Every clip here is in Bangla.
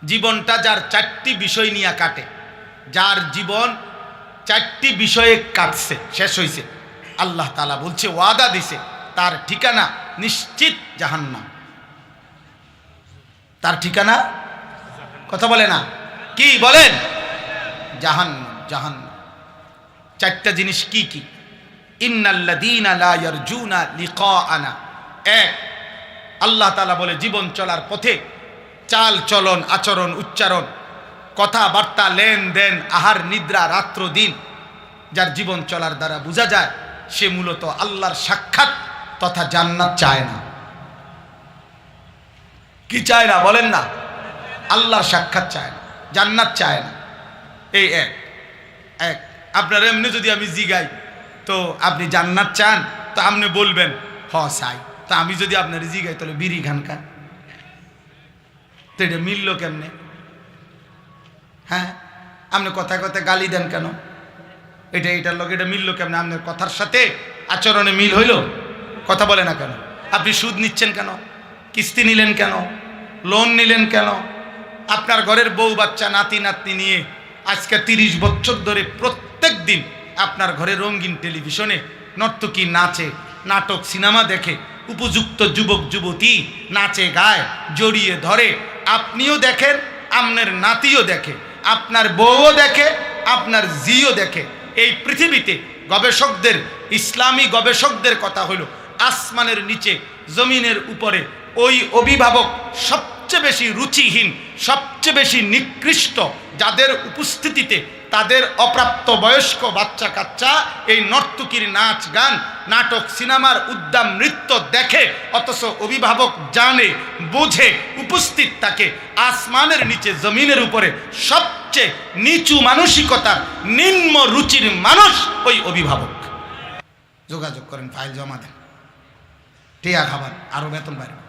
জীবনটা যার চারটি বিষয় নিয়ে কাটে, যার জীবন চারটি বিষয়ে কাটছে, শেষ হয়েছে, আল্লাহ তাআলা বলছে, ওয়াদা দিছে, তার ঠিকানা নিশ্চিত জাহান্নাম। তার ঠিকানা, কথা বলে না, কি বলেন? জাহান্নাম, জাহান্নাম। চারটা জিনিস কি কি? ইন্নাল্লাযীনা লা ইয়ারজুনা লিকাআনা। এক, আল্লাহ তাআলা বলে জীবন চলার পথে চাল চলন, আচরণ, উচ্চারণ, কথাবার্তা, লেনদেন, আহার নিদ্রা, রাত্র দিন, যার জীবন চলার দ্বারা বোঝা যায় সে মূলত আল্লাহর সাক্ষাৎ তথা জান্নাত চায় না। কি চায় না বলেন না? আল্লাহর সাক্ষাৎ চায় না, জান্নাত চায় না। এই এক এক আপনার এমনি যদি আমি জিগাই তো আপনি জান্নাত চান, তো আপনি বলবেন হ চাই। তো আমি যদি আপনার জিগাই তাহলে বিড়ি খান খান, তো এটা মিলল কেমনে? হ্যাঁ, আপনি কথায় কথায় গালি দেন কেন? এটার লোক এটা মিলল কেমনে? আপনার কথার সাথে আচরণে মিল হইল? কথা বলে না কেন? আপনি সুদ নিচ্ছেন কেন? কিস্তি নিলেন কেন? লোন নিলেন কেন? আপনার ঘরের বউ বাচ্চা নাতি নাতনি নিয়ে আজকে 30 বছর ধরে প্রত্যেক দিন আপনার ঘরে রঙিন টেলিভিশনে নর্তকী নাচে, নাটক, সিনেমা দেখে, উপযুক্ত যুবক যুবতী নাচে গায়, জড়িয়ে ধরে, আপনিও দেখেন, আপনার নাতিও দেখে, আপনার বউও দেখে, আপনার জিও দেখে। এই পৃথিবীতে গবেষকদের, ইসলামী গবেষকদের কথা হলো, আসমানের নিচে জমিনের উপরে ওই অভিভাবক সবচেয়ে বেশি রুচিহীন, সবচেয়ে বেশি নিকৃষ্ট, যাদের উপস্থিতিতে তাদের অপ্রাপ্ত বয়স্ক বাচ্চা কাচ্চা এই নর্তকীর নাচ গান, নাটক, সিনেমার উদ্দাম নৃত্য দেখে, অথচ অভিভাবক জানে, বোঝে, উপস্থিত থাকে আসমানের নিচে জমিনের উপরে সবচেয়ে নিচু মানসিকতার, নিম্ন রুচির মানুষ ওই অভিভাবক। যোগাযোগ করেন, ফাইল জমা দেন, টিয়া খাবার, আরো বেতন বাড়বে।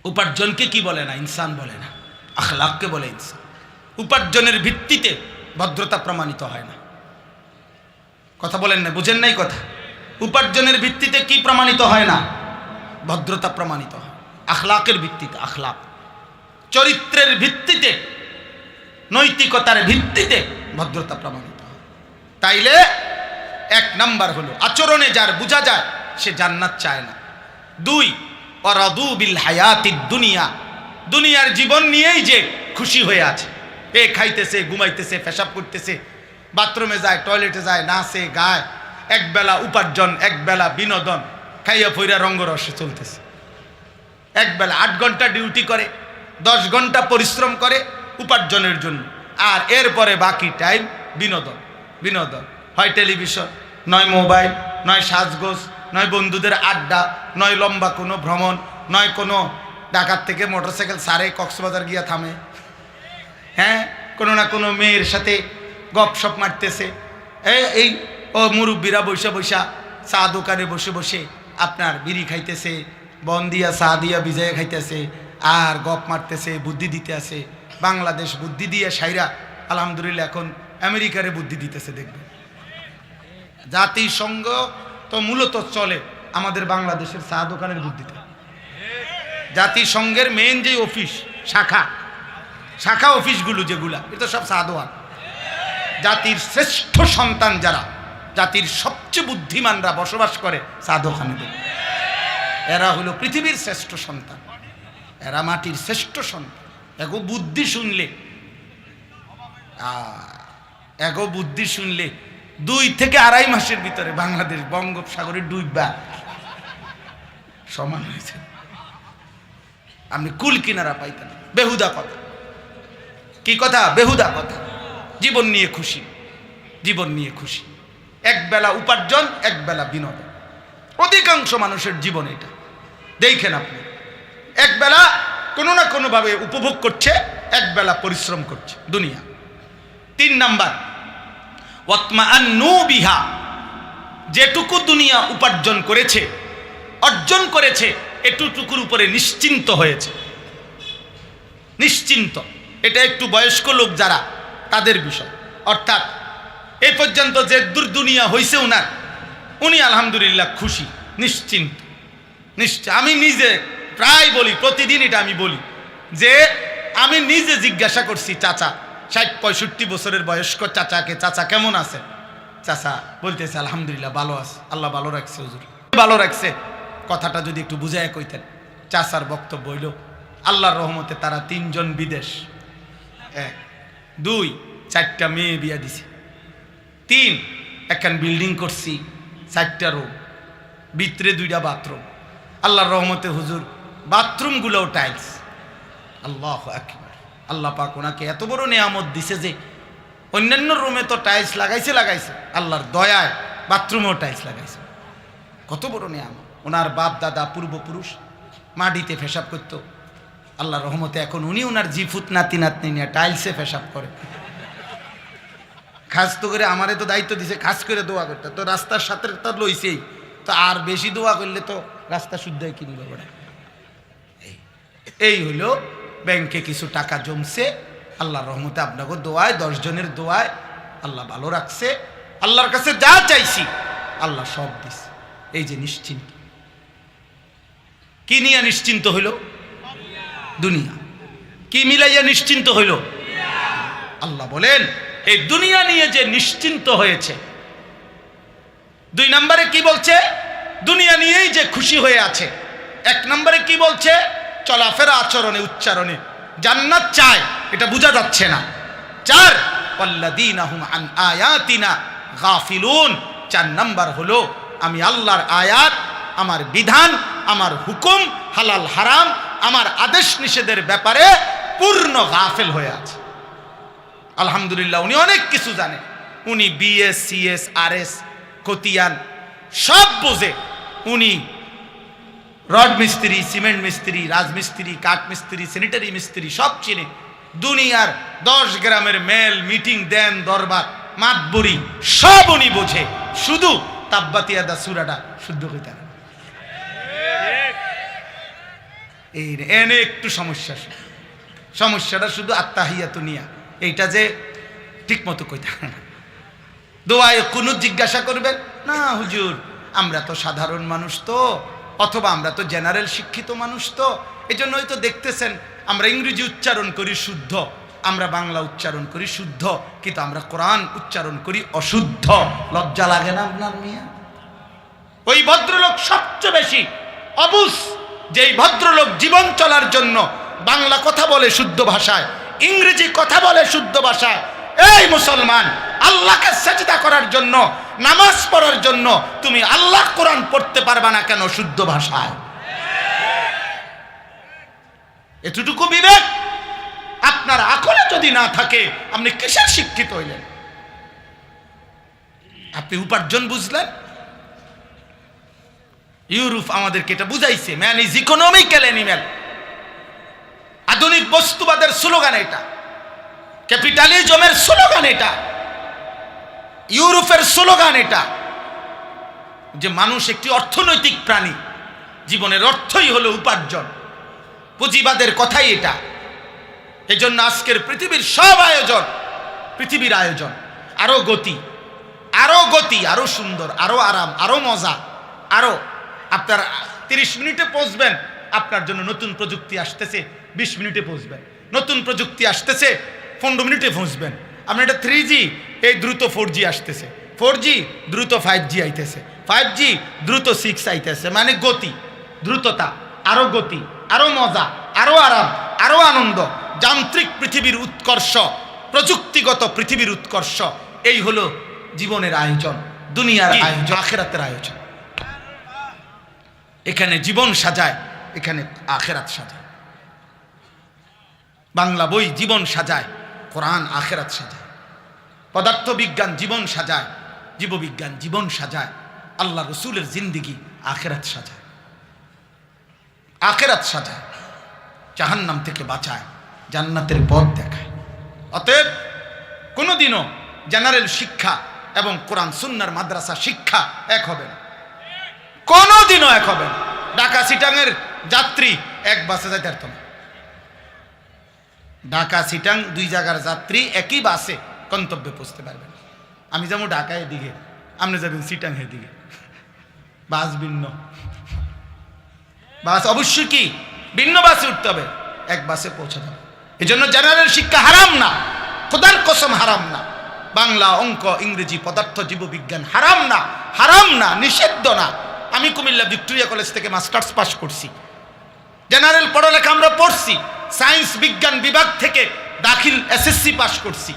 উপার্জনকে কি বলে না? ইনসান বলে না, আখলাককে বলে ইনসান। উপার্জনের ভিত্তিতে ভদ্রতা প্রমাণিত হয় না। কথা বলেন না, বুঝেন নাই কথা? উপার্জনের ভিত্তিতে কি প্রমাণিত হয় না? ভদ্রতা প্রমাণিত হয়। আখলাকের ভিত্তিতে, আখলাক, চরিত্রের ভিত্তিতে, নৈতিকতার ভিত্তিতে ভদ্রতা প্রমাণিত হয়। তাইলে এক নাম্বার হলো আচরণে যার বোঝা যায় সে জান্নাত চায় না। দুই, ওয়ারাদু বিল হায়াতিদ দুনিয়া, দুনিয়ার জীবন নিয়েই যে খুশি হয়ে আছে, এ খাইতেছে, ঘুমাইতেছে, পেশাব করতেছে, বাথরুমে যায়, টয়লেটে যায়, নাচে গায়, একবেলা উপার্জন, একবেলা বিনোদন, খাইয়া ফইরা রঙ্গরসে চলতেছে। একবেলা 8 ঘন্টা ডিউটি করে, 10 ঘন্টা পরিশ্রম করে উপার্জনের জন্য, আর এরপরে বাকি টাইম বিনোদন। বিনোদন হয় টেলিভিশন, নয় মোবাইল, নয় সাজগোজ, নয় বন্ধুদের আড্ডা, নয় লম্বা কোনো ভ্রমণ, নয় কোনো ঢাকার থেকে মোটরসাইকেল সারে কক্সবাজার গিয়া থামে, হ্যাঁ, কোনো না কোনো মেয়ের সাথে গপসপ মারতেছে। এই ও মুরব্বীরা বৈশা বৈশা চা দোকানে বসে বসে আপনার বিড়ি খাইতেছে, বন দিয়া চা দিয়া ভিজাইয়া খাইতেছে, আর গপ মারতেছে, বুদ্ধি দিতে আছে। বাংলাদেশ বুদ্ধি দিয়ে সাইরা আলহামদুলিল্লাহ এখন আমেরিকারে বুদ্ধি দিতেছে। দেখবে জাতিসংঘ তো মূলত চলে আমাদের বাংলাদেশের চা দোকানের বুদ্ধিতে। জাতিসংঘের মেইন যে অফিস, শাখা অফিসগুলো যেগুলা, এটা সব চা দোকান। জাতির শ্রেষ্ঠ সন্তান যারা, জাতির সবচেয়ে বুদ্ধিমানরা বসবাস করে চা দোকানে। এরা হলো পৃথিবীর শ্রেষ্ঠ সন্তান, এরা মাটির শ্রেষ্ঠ সন্তান। এগো বুদ্ধি শুনলে 2 থেকে 2.5 মাসের ভিতরে বাংলাদেশ বঙ্গোপসাগরে ডুববা সমান হয়েছে। আপনি কুল কিনারা পাইতেন। বেহুদা কথা। কি কথা? বেহুদা কথা। জীবন নিয়ে খুশি, জীবন নিয়ে খুশি, একবেলা উপার্জন, একবেলা বিনোদন। অধিকাংশ মানুষের জীবন এটা। দেখেন আপনি, একবেলা কোনো না কোনোভাবে উপভোগ করছে, একবেলা পরিশ্রম করছে দুনিয়া। 3 নাম্বার, ওয়াতমাআন্নু বিহা, যেটুকু দুনিয়া উপার্জন করেছে, অর্জন করেছে, এটুকুর উপরে নিশ্চিন্ত হয়েছে। নিশ্চিন্ত, এটা একটু বয়স্ক লোক যারা, তাদের বিষয়। অর্থাৎ এই পর্যন্ত যে দুনিয়া হয়েছে উনি আলহামদুলিল্লাহ খুশি, নিশ্চিন্ত। আমি নিজে প্রায় বলি, প্রতিদিন এটা আমি বলি যে আমি নিজে জিজ্ঞাসা করছি চাচা ৬০-৬৫ বছরের বয়স্ক চাচাকে, চাচা কেমন আছে? চাচা বলতেছে আলহামদুলিল্লাহ ভালো আছে, আল্লাহ ভালো রাখছে হুজুর, ভালো রাখছে। কথাটা যদি একটু বুঝায় কইতেন। চাচার বক্তব্য হইল আল্লাহর রহমতে তারা ৩ জন বিদেশ, ১ ২ ৪টা মেয়ে বিয়া দিছে, ৩ একখান বিল্ডিং করছি, ৪টা রুম, ভিতরে 2টা বাথরুম। আল্লাহর রহমতে হুজুর বাথরুমগুলোও টাইলস। আল্লাহু আকবার। আল্লাহ পাক ওনাকে এত বড় নিয়ামত দিছে যে অন্যান্য রুমে তো টাইলস লাগাইছে, আল্লাহর দয়ায় বাথরুমেও টাইলস লাগাইছে। কত বড় নিয়ামত। ওনার বাপ দাদা পূর্বপুরুষ মাটিতে পেশাব করতো, আল্লাহর রহমতে এখন উনি ওনার জিফুত নাতি নাতনি নিয়ে টাইলসে পেশাব করে। খাস তো করে আমারে তো দায়িত্ব দিছে খাস করে দোয়া করতে, তো রাস্তার সাথে তো লইছেই, তো আর বেশি দোয়া করলে তো রাস্তা শুদ্ধ কিনবে বলে। এই হইল ব্যাংকে কিছু টাকা জমছে, আল্লাহর রহমতে আপনাকে দোয়ায় 10 জনের দোয়ায় আল্লাহ ভালো রাখছে। আল্লাহর কাছে যা চাইছি আল্লাহ সব দিছে। এই যে নিশ্চিন্ত, কি নিয়ে নিশ্চিন্ত হইল? দুনিয়া। কি মিলাইয়া নিশ্চিন্ত হইল? আল্লাহ বলেন এই দুনিয়া নিয়ে যে নিশ্চিন্ত হয়েছে। 2 নম্বরে কি বলছে? দুনিয়া নিয়েই যে খুশি হয়ে আছে। 1 নম্বরে কি বলছে? চলাফেরা আচরণে উচ্চারণে জান্নাত চায়, এটা বোঝা যাচ্ছে না। 4 ওয়াল্লাযীনা হুম আন আয়াতিনা গাফিলুন। 4 নাম্বার হলো আমি আল্লাহর আয়াত, আমার বিধান, আমার হুকুম, হালাল হারাম, আমার আদেশ নিষেধের ব্যাপারে পূর্ণ গাফেল হয়ে আছে। আলহামদুলিল্লাহ উনি অনেক কিছু জানে, উনি বিএস সিএস আরএস খতিয়ান সব বোঝে। উনি রড মিস্ত্রি, সিমেন্ট মিস্ত্রি, রাজমিস্ত্রি, কাঠ মিস্ত্রি, স্যানিটারি মিস্ত্রি সব চিনে। দুনিয়ার 10 গ্রামের মেল মিটিং দেন দরবার মাতবরি সব উনি বোঝে, শুধু তাব্বাতিয়াদা সূরাটা শুদ্ধ কইতে না। এই এনে একটু সমস্যাটা শুধু আত্তাহিয়াতু নিয়া, এইটা যে ঠিক মতো কইতে না। দোয়ায় কুনুত জিজ্ঞাসা করবেন না, হুজুর আমরা তো সাধারণ মানুষ তো, অথবা আমরা তো জেনারেল শিক্ষিত মানুষ তো, এই জন্যই তো দেখতেছেন আমরা ইংরেজি উচ্চারণ করি শুদ্ধ, আমরা বাংলা উচ্চারণ করি শুদ্ধ, কিন্তু আমরা কোরআন উচ্চারণ করি অশুদ্ধ। লজ্জা লাগে না আপনার মিয়া? ওই ভদ্রলোক সবচেয়ে বেশি অবুঝ, যেই ভদ্রলোক জীবন চলার জন্য বাংলা কথা বলে শুদ্ধ ভাষায়, ইংরেজি কথা বলে শুদ্ধ ভাষায়। এই মুসলমান, আল্লাহকে সেজদা করার জন্য, নামাজ পড়ার জন্য তুমি আল্লাহ কোরআন পড়তে পারবা না কেন শুদ্ধ ভাষায়? এতটুকু বিবেক আপনার আকলে যদি না থাকে, আপনি কিসের শিক্ষিত হইলেন? আপনি উপার্জন বুঝলেন? ইউরোপ আমাদেরকে এটা বুঝাইছে, ম্যান ইজ ইকোনমিক্যাল অ্যানিম্যাল। আধুনিক বস্তুবাদের স্লোগান এটা, ক্যাপিটালিজমের স্লোগান এটা, ইউরোপের স্লোগান এটা, যে মানুষ একটি অর্থনৈতিক প্রাণী, জীবনের অর্থই হলো উপার্জন। পুঁজিবাদের কথাই এটা। এজন্য আজকের পৃথিবীর সব আয়োজন, পৃথিবীর আয়োজন আরো গতি, আরো সুন্দর, আরো আরাম, আরো মজা, আরো আপনার 30 মিনিটে পৌঁছবেন, আপনার জন্য নতুন প্রযুক্তি আসতেছে 20 মিনিটে পৌঁছবেন, নতুন প্রযুক্তি আসতেছে 15 মিনিটে পৌঁছবেন। আপনার এটা 3G, এই দ্রুত 4G আসতেছে, 4G দ্রুত 5G আইতেছে, 5G দ্রুত 6 আইতেছে। মানে গতি, দ্রুততা, আরো গতি, আরো মজা, আরো আরাম, আরো আনন্দ। যান্ত্রিক পৃথিবীর উৎকর্ষ, প্রযুক্তিগত পৃথিবীর উৎকর্ষ, এই হলো জীবনের আয়োজন, দুনিয়ার আয়োজন, আখিরাতের আয়োজন। এখানে জীবন সাজায়, এখানে আখিরাত সাজায়। বাংলা বই জীবন সাজায়, কোরআন আখিরাত সাজায়। পদার্থবিজ্ঞান জীবন সাজায়, জীববিজ্ঞান জীবন সাজায়। আল্লাহ রসুলের জিন্দিগি আখিরাত সাজায়, আখিরাত সাজায়, জাহান্নাম থেকে বাঁচায়, জান্নাতের পথ দেখায়। অতএব কোনোদিনও জেনারেল শিক্ষা এবং কোরআন সুন্নাহর মাদ্রাসা শিক্ষা এক হবে না, কোনোদিনও এক হবে না। ঢাকা সিটাংয়ের যাত্রী এক বাসে যাইতে পারত না। ঢাকা সিটাং 2 জায়গার যাত্রী একই বাসে গন্তব্যে পৌঁছতে পারবেন। আমি যাবো ঢাকায় দিকে, আপনি যাবেন সিটাং এর দিকে, বাস ভিন্ন। বাস অবশ্যই কি ভিন্ন বাসে উঠতে হবে, এক বাসে পৌঁছে যাবে। এই জন্য জেনারেল শিক্ষা হারাম না, খোদার কসম হারাম না। বাংলা, অঙ্ক, ইংরেজি, পদার্থ, জীববিজ্ঞান হারাম না, হারাম না, নিষিদ্ধ না। আমি কুমিল্লা ভিক্টোরিয়া কলেজ থেকে মাস্টার্স পাস করছি, জেনারেল পড়ালেখা আমরা পড়ছি, সায়েন্স বিজ্ঞান বিভাগ থেকে দাখিল এসএসসি পাস করছি।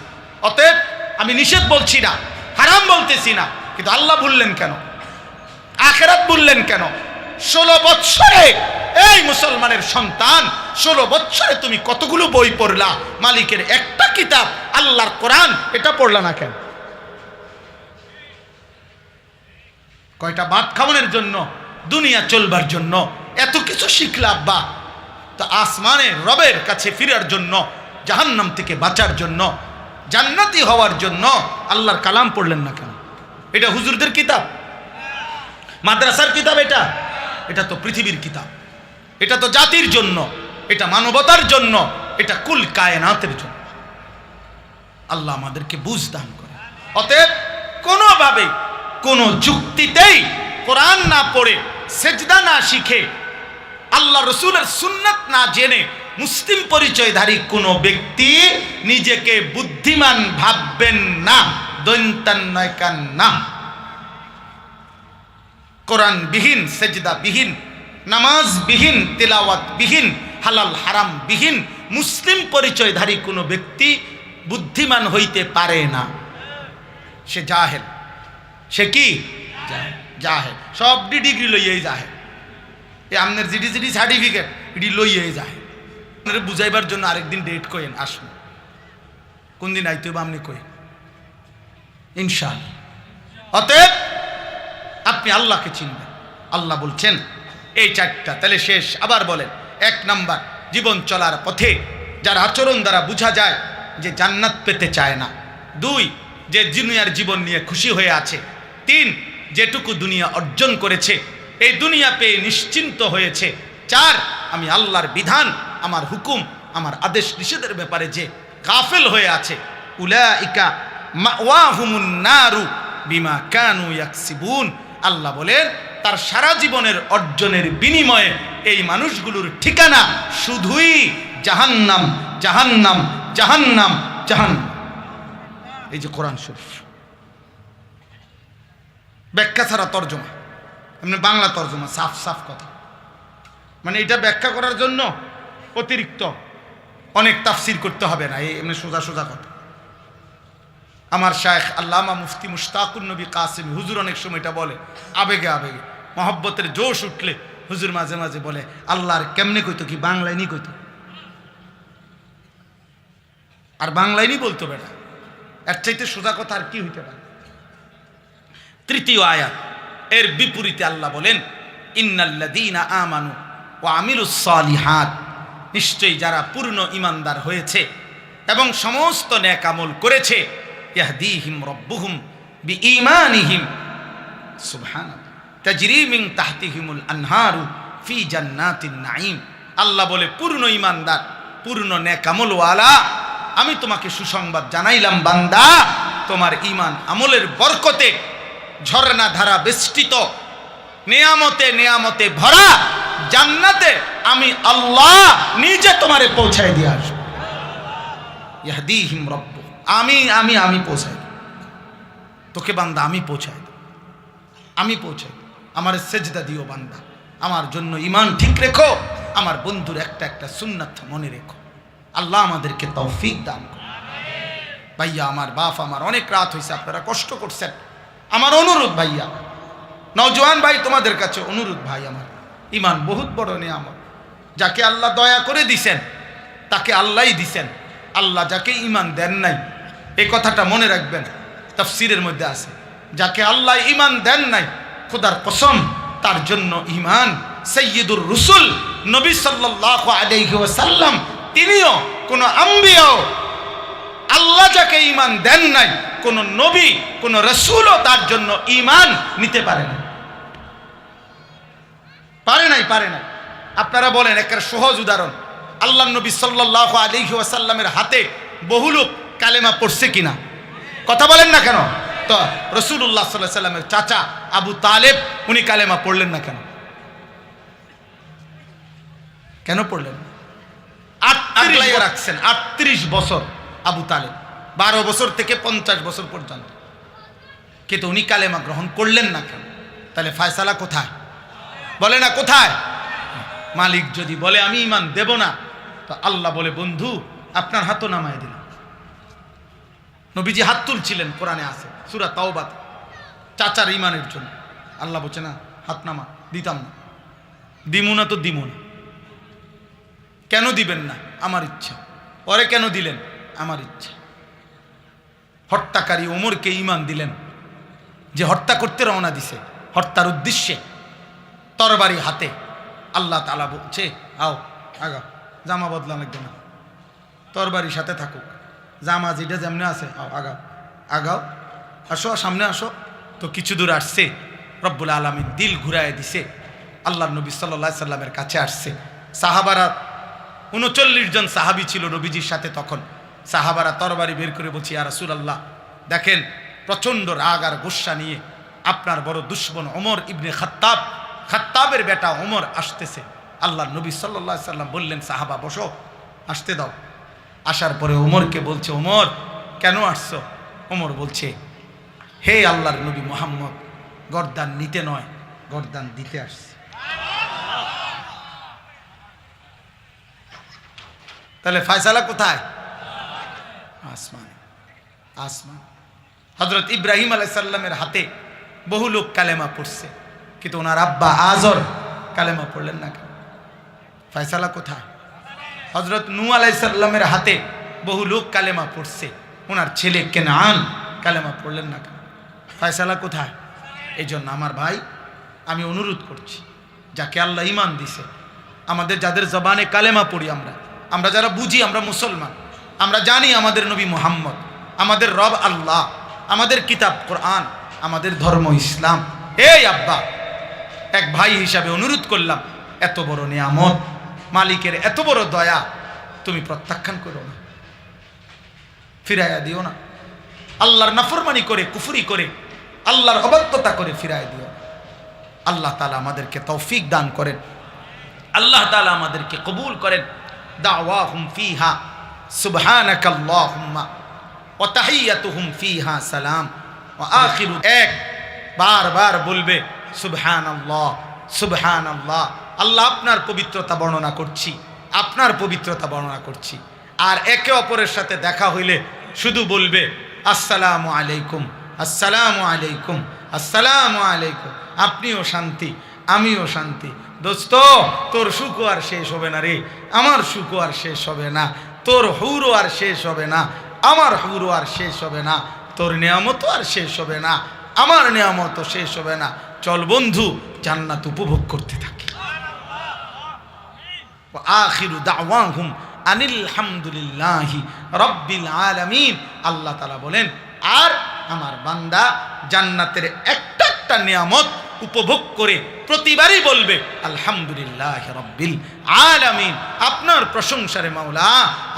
অতএব আমি নিষেধ বলছি না, হারাম বলতেছি না, কিন্তু আল্লাহ বললেন কেন, আখিরাত বললেন কেন? 16 বৎসরে এই মুসলমানের সন্তান, 16 বৎসরে তুমি কতগুলো বই পড়লা, মালিকের একটা কিতাব আল্লাহর কোরআন এটা পড়লা না কেন? কয়টা ভাত খাওয়ানোর জন্য, দুনিয়া চলবার জন্য এত কিছু শিখলা আব্বা, তো আসমানে রবের কাছে ফিরার জন্য, জাহান্নাম থেকে বাঁচার জন্য, জান্নাতি হওয়ার জন্য আল্লাহর কালাম পড়লেন না কেন? এটা হুজুরদের কিতাব, মাদ্রাসার কিতাব, এটা তো পৃথিবীর কিতাব, এটা তো জাতির জন্য, এটা মানবতার জন্য, এটা কুল কায়নাতের জন্য। আল্লাহ আমাদেরকে বুঝ দান করে। অতএব কোনোভাবে কোনো যুক্তিতেই কোরআন না পড়ে, সেজদা না শিখে, আল্লাহ রসুলের সুন্নাত না জেনে মুসলিম পরিচয়ধারী কোনো ব্যক্তি নিজেকে বুদ্ধিমান ভাববেন না, দৈন্তান্নয়কান না। কোরআন বিহীন, সেজদা বিহীন, নামাজ বিহীন, তিলাওয়াত বিহীন, হালাল হারাম বিহীন মুসলিম পরিচয়ধারী কোনো ব্যক্তি বুদ্ধিমান হইতে পারে না। সে জাহেল। সে কি জাহেল। সব ডিগ্রি লইয়াই জাহেল। এই আপনার জিডি সার্টিফিকেট এটি লইয়াই জাহেল। আপনারা বুঝাইবার জন্য আরেকদিন ডেট কইেন, আসুন কোন দিন আইতে হবে আপনি কই ইনশাআল্লাহ। অতএব আপনি আল্লাহকে চিনবেন। আল্লাহ বলছেন এই চারটা, তাহলে শেষ আবার বলেন। 1 নাম্বার, জীবন চলার পথে যার আচরণ দ্বারা বোঝা যায় যে জান্নাত পেতে চায় না। 2, যে দুনিয়ার জীবন নিয়ে খুশি হয়ে আছে। 3, যেটুকু দুনিয়া অর্জন করেছে এই দুনিয়া পেয়ে নিশ্চিন্ত হয়েছে। 4, আমি আল্লাহর বিধান, আমার হুকুম, আমার আদেশ নিষেধের ব্যাপারে যে গাফেল হয়ে আছে। উলাইকা মাওয়াহুমুন নারু বিমা কানু ইয়াকসিবুন। আল্লাহ বলেন তার সারা জীবনের অর্জনের বিনিময়ে এই মানুষগুলোর ঠিকানা শুধুই জাহান্নাম, জাহান্নাম, জাহান্নাম, জাহান্নাম। এই যে কোরআন শরীফ, ব্যাখ্যা ছাড়া তর্জমা, এমনি বাংলা তর্জমা, সাফ সাফ কথা। মানে এটা ব্যাখ্যা করার জন্য অতিরিক্ত অনেক তাফসির করতে হবে না, এই এমনি সোজা সোজা কথা। আমার শায়েখ আল্লামা মুফতি মুশতাকুন নবী কাসিম হুজুর অনেক সময় এটা বলে, আবেগে আবেগে মহব্বতের জোশ উঠলে হুজুর মাঝে মাঝে বলে, আল্লাহর কেমনে কইতো, কি বাংলায় নি কইতো, আর বাংলায় নি বলতো বেটা, এর চাইতে সোজা কথা আর কি হইতে পারে। 3য় আয়াত, এর বিপরীতে আল্লাহ বলেন ইন্নাল্লাযীনা আমানু ওয়া আমিলুস সালিহাত, নিশ্চয়ই যারা পূর্ণ ঈমানদার হয়েছে এবং সমস্ত নেক আমল করেছে, ইয়াহদিহিম রাব্বুহুম বিঈমানিহিম সুবহানাল্লাহ তাজরি মিন তাহতিহিমুল আনহারু ফি জান্নাতিন নাঈম। আল্লাহ বলে পূর্ণ ঈমানদার, পূর্ণ নেক আমলওয়ালা আমি তোমাকে সুসংবাদ জানাইলাম বান্দা, তোমার ঈমান আমলের বরকতে ঝর্ণা ধারা বেষ্টিত, নিয়ামতে নিয়ামতে ভরা জান্নাতে আমি আল্লাহ নিজে তোমারে পৌঁছায় দিয়ে আসবো। ইয়াহদিহিম রাব্বু, আমি পৌঁছাই তোকে বান্দা, আমি পৌঁছাই, আমি পৌঁছাই। আমার সেজদা দিও বান্দা, আমার জন্য ঈমান ঠিক রেখো, আমার বন্ধুর একটা একটা সুন্নাত মনে রেখো। আল্লাহ আমাদেরকে তৌফিক দান করুন। ভাইয়া আমার বাপ, আমার অনেক রাত হয়েছে, আপনারা কষ্ট করছেন। আমার অনুরোধ ভাইয়া, নওজোয়ান ভাই, তোমাদের কাছে অনুরোধ ভাই, আমার ঈমান বহুত বড় নিয়ামত। যাকে আল্লাহ দয়া করে দিছেন তাকে আল্লাহই দিছেন। আল্লাহ যাকে ঈমান দেন নাই, এই কথাটা মনে রাখবেন, তাফসীরের মধ্যে আছে, যাকে আল্লাহ ঈমান দেন নাই খোদার কসম তার জন্য ঈমান সাইয়্যিদুর রসুল নবী সাল্লাল্লাহু আলাইহি ওয়াসাল্লাম, তিনিও কোন আম্বিয়াও, আল্লাহ যাকে ঈমান দেন নাই কোন নবী কোন রাসূলও তার জন্য ঈমান নিতে পারে না, পারে নাই। আপনারা বলেন, একটা সহজ উদাহরণ, আল্লাহ নবী সাল্লাল্লাহু আলাইহি ওয়াসাল্লামের হাতে বহু লোক কালেমা পড়ছে কিনা? কথা বলেন না কেন? তো রাসূলুল্লাহ সাল্লাল্লাহু আলাইহি ওয়াসাল্লামের চাচা আবু তালেব উনি কালেমা পড়লেন না কেন? কেন পড়লেন না? আগলাইয়া রাখছেন 38 বছর আবু তালেব, 12 বছর থেকে 50 বছর পর্যন্ত, কিন্তু উনি কালেমা গ্রহণ করলেন না কেন? তাহলে ফয়সালা কোথায়? বলে না কোথায়? মালিক যদি বলে আমি ঈমান দেব না, তো আল্লাহ বলে বন্ধু আপনার হাতও নামায় দিলাম। নবীজি হাত তুলছিলেন, কোরআনে আছে সূরা তাওবা, চাচার ঈমানের জন্য। আল্লাহ বলছে না হাত নামা, দিতাম না। দিমু না তো দিমু না। কেন দিবেন না? আমার ইচ্ছা। পরে কেন দিলেন? আমার ইচ্ছা। হত্যাকারী ওমরকে ঈমান দিলেন, যে হত্যা করতে রওনা দিছে, হত্যার উদ্দেশ্যে তরবারি হাতে। আল্লাহ তাআলা বলছে আও আগাও, জামা বদলা লাগবে না, তরবারির সাথে থাকুক, জামা যেটা যেমনি আছে আও আগাও আগাও, আসো সামনে আসো। তো কিছু দূর আসছে, রব্বুল আলামিন দিল ঘুরায় দিছে, আল্লাহর নবী সাল্লাল্লাহু আলাইহি সাল্লামের কাছে আসছে। সাহাবারা 39 জন সাহাবী ছিল নবীজির সাথে তখন। সাহাবারা তরবারি বের করে বলছে ইয়া রাসূলুল্লাহ, দেখেন প্রচণ্ড রাগ আর গোসা নিয়ে আপনার বড় দুশমন ওমর ইবনে খাত্তাব, খাত্তাবের বেটা ওমর আসতেছে। আল্লাহর নবী সাল্লাল্লাহু আলাইহি সাল্লাম বললেন সাহাবা বসো, আসতে দাও। আসার পরে ওমরকে বলছে ওমর কেন আসছো? ওমর বলছে হে আল্লাহর নবী মুহাম্মদ, গর্দান নিতে নয় গর্দান দিতে আসছি। তাহলে ফয়সালা কোথায়? আসমানে। আসমান। হযরত ইব্রাহিম আলাইহিস সালামের হাতে বহু লোক কালেমা পড়ছে, কিন্তু ওনার আব্বা আজর কালেমা পড়লেন না কেন? ফয়সালা কোথায়? হযরত নূহ আলাইহিস সালামের হাতে বহু লোক কালেমা পড়ছে, ওনার ছেলে কেনান কালেমা পড়লেন না কেন? ফয়সালা কোথায়? এই জন্য আমার ভাই আমি অনুরোধ করছি, যাকে আল্লাহ ঈমান দিছে, আমাদের যাদের জবানে কালেমা পড়ি, আমরা যারা বুঝি আমরা মুসলমান, আমরা জানি আমাদের নবী মুহাম্মদ, আমাদের রব আল্লাহ, আমাদের কিতাব কোরআন, আমাদের ধর্ম ইসলাম। এই আব্বা, এক ভাই হিসাবে অনুরোধ করলাম, এত বড় নিয়ামত, মালিকের এত বড় দয়া, তুমি প্রত্যাখ্যান করো না, ফিরাইয়া দিও না। আল্লাহর নাফরমানি করে, কুফরি করে, আল্লাহর অবাধ্যতা করে ফিরাইয়া দিও। আল্লাহ তাআলা আমাদেরকে তৌফিক দান করেন, আল্লাহ তাআলা আমাদেরকে কবুল করেন। দাওয়াহুম ফিহা সুবহানাকাল্লাহুম্মা ওয়া তাহিয়াতুহুম ফিহা সালাম ওয়া আখিরু, এক বারবার বলবে সুবহানাল্লাহ সুবহানাল্লাহ। আল্লাহ আপনার পবিত্রতা বর্ণনা করছি, আপনার পবিত্রতা বর্ণনা করছি। আর একে অপরের সাথে দেখা হইলে শুধু বলবে আসসালামু আলাইকুম আসসালামু আলাইকুম আসসালামু আলাইকুম। আপনিও শান্তি আমিও শান্তি। দোস্ত তোর সুখ আর শেষ হবে না রে, আমার সুখ আর শেষ হবে না, তোর হুরও আর শেষ হবে না, আমার হুরও আর শেষ হবে না, তোর নিয়ামতও আর শেষ হবে না, আমার নিয়ামতও শেষ হবে না। চল বন্ধু জান্নাত উপভোগ করতে থাকি। আখিরু দাওয়াহুম আনিল হামদুলিল্লাহি রাব্বিল আলামিন। আল্লাহ তাআলা বলেন আর আমার বান্দা জান্নাতের একটা একটা নিয়ামত উপভোগ করে প্রতিবারই বলবে আলহামদুলিল্লাহি রাব্বিল আলামিন। আপনার প্রশংসারে মাওলা,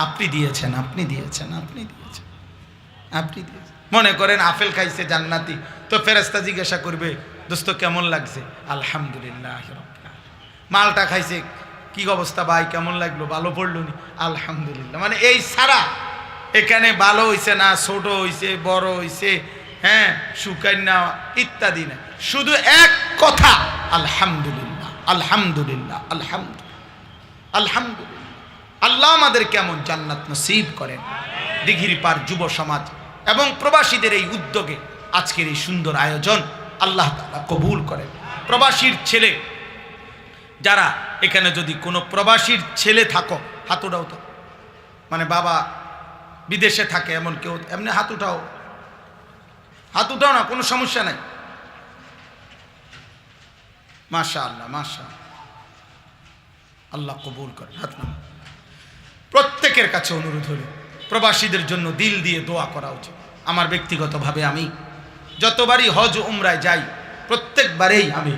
আপনি দিয়েছেন আপনি দিয়েছেন আপনি দিয়েছেন আপনি দিয়েছেন। মনে করেন আপেল খাইছে জান্নাতি, তো ফেরেশতা জিজ্ঞাসা করবে দোস্ত কেমন লাগছে? আলহামদুলিল্লাহি রাব্বিল আলামিন। মালটা খাইছে, কি অবস্থা ভাই, কেমন লাগলো, ভালো পড়লো নি? আলহামদুলিল্লাহ। মানে এই সারা এখানে ভালো হইছে না, ছোট হইছে, বড় হইছে, হ্যাঁ শুকাই না ইত্যাদি না, শুধু এক কথা আলহামদুলিল্লাহ আলহামদুলিল্লাহ আলহামদুলিল্লাহ আলহামদুলিল্লাহ। আল্লাহ আমাদের কেমন জান্নাত নসিব করেন। দিঘির পার যুব সমাজ এবং প্রবাসীদের এই উদ্যোগে আজকের এই সুন্দর আয়োজন আল্লাহ তাআলা কবুল করেন। প্রবাসীর ছেলে যারা এখানে, যদি কোনো প্রবাসীর ছেলে থাকো, হাত উঠাও তো, মানে বাবা বিদেশে থাকে এমন কেউ, এমনি হাত উঠাও, হাত উঠাও না, কোনো সমস্যা নাই। মাশাআল্লাহ মাশাআল্লাহ, আল্লাহ কবুল করে। হাত নাম। প্রত্যেকের কাছে অনুরোধ হলো প্রবাসীদের জন্য দিল দিয়ে দোয়া করা উচিত। আমার ব্যক্তিগতভাবে আমি যতবারই হজ উমরায় যাই, প্রত্যেকবারেই আমি